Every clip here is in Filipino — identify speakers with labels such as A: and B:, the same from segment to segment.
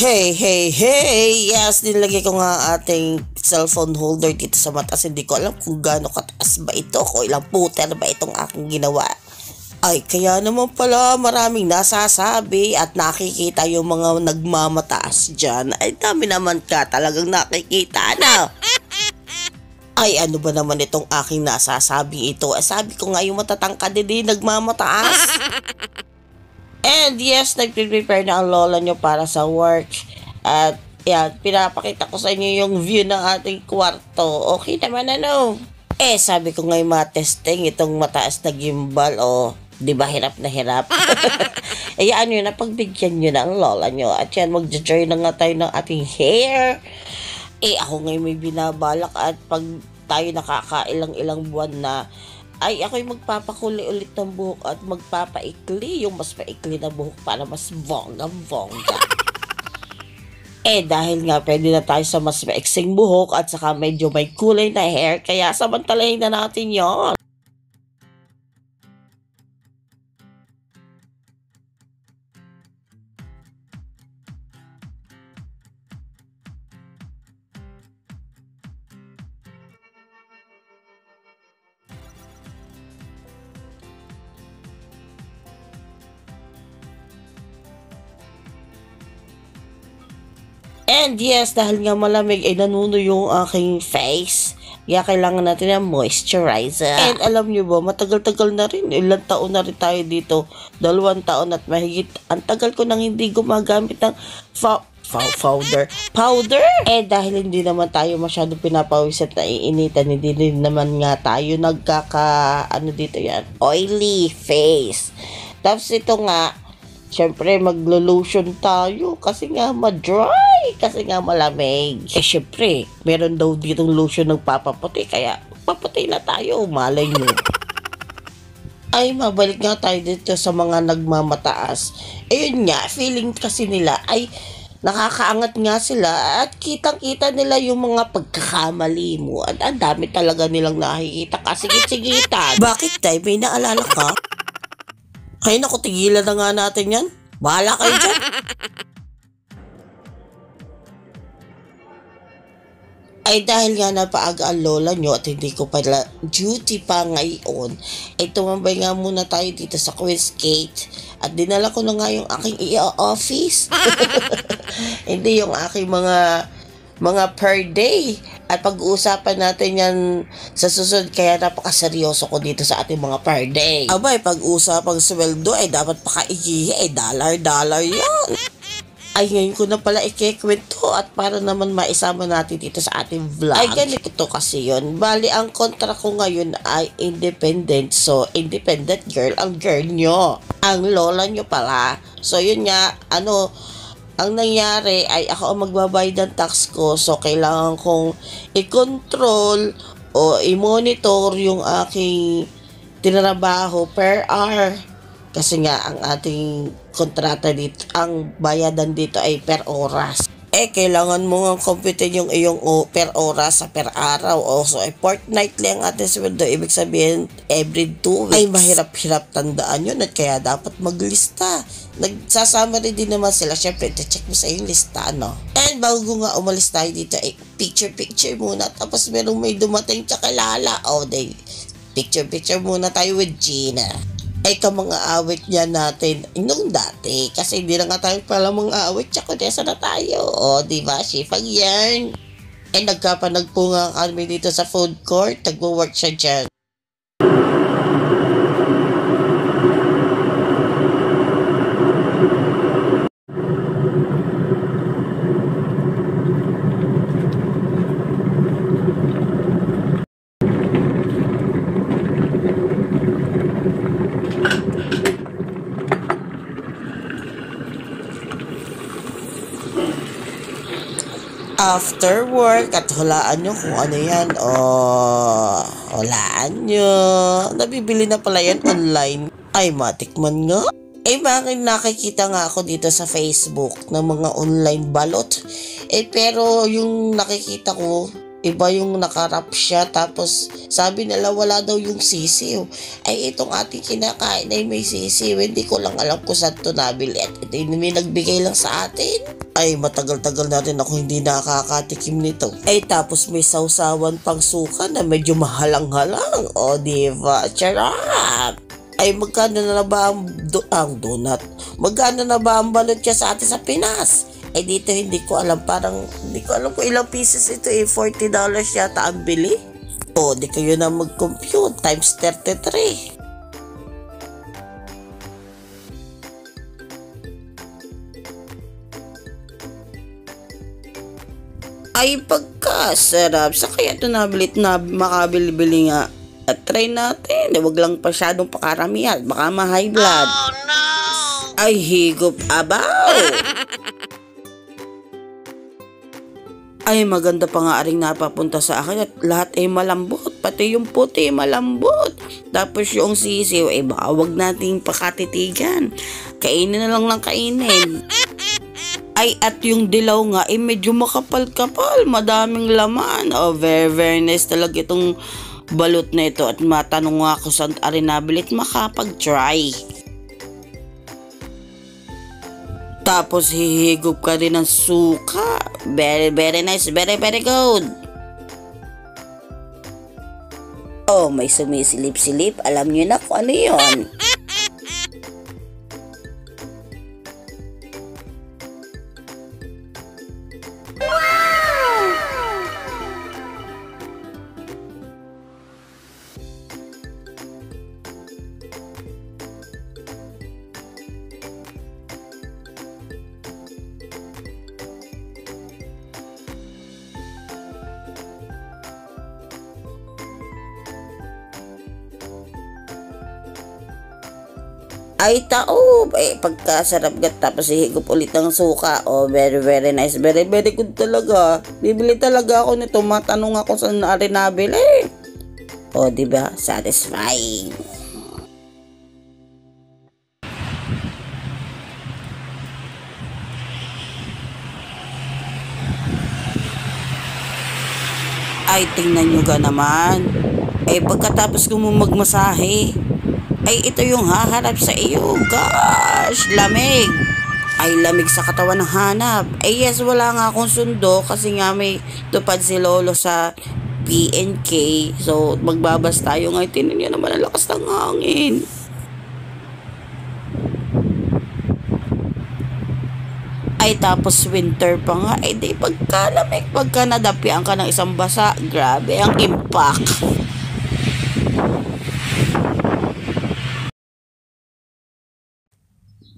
A: Hey! Yes, nilagay ko nga ating cellphone holder dito sa mataas. Hindi ko alam kung gaano kataas ba ito, kung ilang puter ba itong aking ginawa. Ay, kaya naman pala maraming nasasabi at nakikita yung mga nagmamataas dyan. Ay, dami naman ka talagang nakikita na. Ay, ano ba naman itong aking nasasabi ito? Sabi ko nga yung matatangkad din nagmamataas. And yes, nagpe-prepare na ang lola nyo para sa work. At yan, pinapakita ko sa inyo yung view ng ating kwarto. Okay naman ano? Sabi ko ngayon matesting itong mataas na gimbal. Di ba hirap na hirap? Ano yun, napagbigyan nyo na ang lola nyo. At yan, mag-join na nga tayo ng ating hair. Ako ngayon may binabalak at pag tayo nakakailang-ilang buwan na, ay ako'y magpapakuli ulit ng buhok at magpapaikli yung mas paikli na buhok para mas bongga-bongga. Dahil nga pwede na tayo sa mas maiksing buhok at saka medyo may kulay na hair, kaya samantalahin na natin yon. And yes, dahil nga malamig ay nanuno yung aking face. Kaya kailangan natin ng moisturizer. And alam nyo ba, matagal-tagal na rin. Ilang taon na rin tayo dito. 2 taon at mahigit. Ang tagal ko nang hindi gumagamit ng powder. Dahil hindi naman tayo masyado pinapawis at naiinitan, hindi din naman nga tayo oily face. Tapos ito nga, syempre maglo-lotion tayo kasi nga ma-dry, kasi nga malamig. Syempre, meron daw ditong lotion ng papaputi, kaya paputi na tayo, malay nyo. Ay, mabalik nga tayo dito sa mga nagmamataas. Ayun nga, feeling kasi nila ay nakakaangat nga sila at kitang-kita nila yung mga pagkakamali mo. At ang dami talaga nilang nakikita kasigit-sigitan. Bakit tayo? May naalala ka? Ay naku, tigilan na nga natin yan. Bahala kayo dyan. Ay dahil nga napaaga ang lola nyo at hindi ko pala duty pa ngayon, tumambay nga muna tayo dito sa Queen's Gate. At dinala ko na nga yung aking office. Hindi yung aking mga per day. At pag-uusapan natin yan sa susunod, kaya napakaseryoso ko dito sa ating mga per day. Abay, pag-uusapang sweldo ay dapat pakaigihi, dollar yan. Ay, ngayon ko na pala ikikwento at para naman maisama natin dito sa ating vlog. Ay, ganito to kasi yun. Bali, ang kontra ko ngayon ay independent. So, independent girl, ang girl nyo. Ang lola nyo pala. So, yun nga, ang nangyari ay ako ang magbabayad ng tax ko, so kailangan kong i-control o i-monitor yung aking tinrabaho per hour. Kasi nga ang ating kontrata dito, ang bayadan dito ay per oras. Kailangan mo nga computein yung iyong per oras sa per araw. So, fortnightly ang ating sweldo. Ibig sabihin, every 2 weeks. Ay, mahirap-hirap tandaan yun at kaya dapat maglista. Nagsasummary din naman sila. Siyempre, check mo sa iyong lista, no? And bago nga umalis tayo dito, picture muna. Tapos may dumating tsakalala. Picture muna tayo with Gina. Mga awit niya natin nung dati. Kasi hindi na nga tayo pala mga awit. Tsaka desa na tayo. Diba? Sipag yan. Nagkapanagpo nga kami dito sa food court. Nagwo-work siya dyan. After work, at hulaan nyo kung ano yan. Hulaan nyo. Nabibili na pala yan online. Ay, matikman nga. Bakit nakikita nga ako dito sa Facebook ng mga online balot? Pero yung nakikita ko, Iba yung nakarap siya, tapos sabi nila wala daw yung sisiw. Ay itong ating kinakain ay may sisiw, hindi ko lang alam kung saan ito nabili at ito yung may nagbigay lang sa atin. Ay matagal-tagal na rin ako hindi nakakatikim nito. Ay tapos may sausawan pang suka na medyo mahalang-halang. O diba, charap! Ay magkano na ba ang donut? Magkano na ba ang balot niya sa atin sa Pinas? Eh dito hindi ko alam, parang hindi ko alam kung ilang pieces ito eh, $40 yata ang bili. O di kayo na mag-compute, times 33. Ay pagkasarap, sa kaya ito nabilit na makabili-bili nga. At try natin, wag lang pasyadong pakaramihan, baka ma-high blood. Oh no! Ay higop abaw! Ay maganda pa nga ring napapunta sa akin at lahat ay malambot, pati yung puti malambot. Tapos yung sisiw ay baka wag nating pakatitigan, kainin na lang ng kainin. Ay at yung dilaw nga ay medyo makapal-kapal, madaming laman. Oh very nice talaga itong balot na ito at matanong nga ako saan rin nabili at makapag-try. Tapos hihigop ka rin ng suka. Very nice, very good. Oh, may sumisilip-silip. Alam niyo na kung ano yun. Ay tao, pagkasarap gat tapos ihigop ulit ng suka. Oh, very nice, very good talaga. Bibili talaga ako nito, matanong ako saan na rin nabili. Oh, diba? Satisfying. Ay, tingnan nyo ga naman. Ay, pagkatapos ko mo magmasahe, ay ito yung haharap sa iyo. Gosh, lamig. Ay lamig sa katawan ng hanap. Ay yes, wala nga akong sundo kasi nga may tupad si Lolo sa PNK. So magbabas tayo ngayon. Tinan niyo naman ang lakas ng hangin. Ay tapos winter pa nga. Ay di pagka lamig, pagka nadapian ka ng isang basa, grabe ang impact.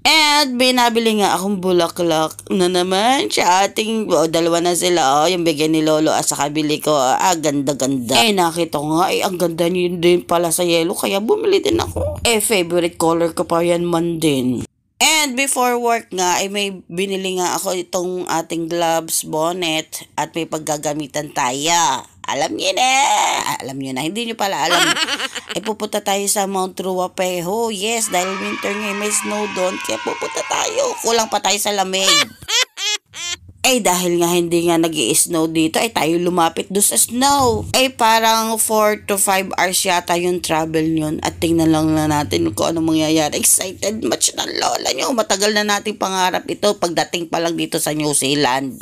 A: At binabili nga akong bulaklak na naman sa ating, dalawa na sila, yung bigyan ni Lolo at saka bili ko, ganda-ganda. Eh nakita ko nga, ang ganda niyo din pala sa yellow, kaya bumili din ako. Favorite color ko pa yan man din. And before work nga, ay may binili nga ako itong ating gloves, bonnet, at may paggagamitan tayo. Alam niyo na, hindi niyo pala alam. Pupunta tayo sa Mount Ruapeho. Yes, dahil winter ngayon, may snow doon, kaya pupunta tayo. Kulang pa tayo sa lamig. Dahil nga hindi nga nag-i-snow dito, tayo lumapit doon sa snow. Parang 4 to 5 hours yata yung travel yun. At tingnan lang na natin kung ano mangyayari. Excited much ng lola nyo. Matagal na nating pangarap ito pagdating pa lang dito sa New Zealand.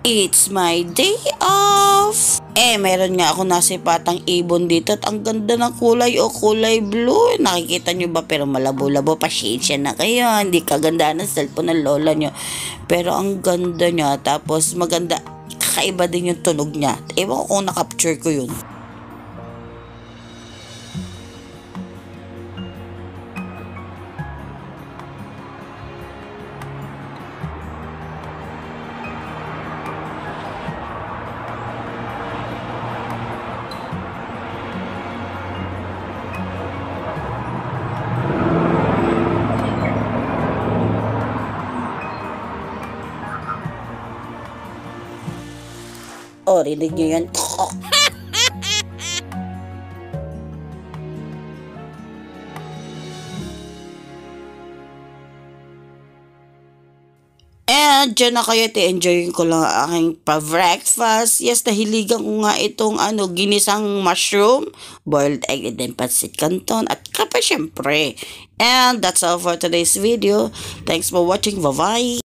A: It's my day off. Meron nga ako nasipatang ibon dito at ang ganda ng kulay kulay blue. Nakikita nyo ba? Pero malabo-labo, pasensya na kayo. Hindi kaganda ng cellphone ng lola nyo. Pero ang ganda niya. Tapos maganda, kakaiba din yung tunog niya. Ewan ko kung na-capture ko yun. Rinig nyo yan. And dyan na kayo, enjoyin ko lang ang aking pa-breakfast. Yes, nahiligan ko nga itong ginisang mushroom, boiled egg, and then pancit canton, at kape syempre. And that's all for today's video. Thanks for watching. Bye-bye.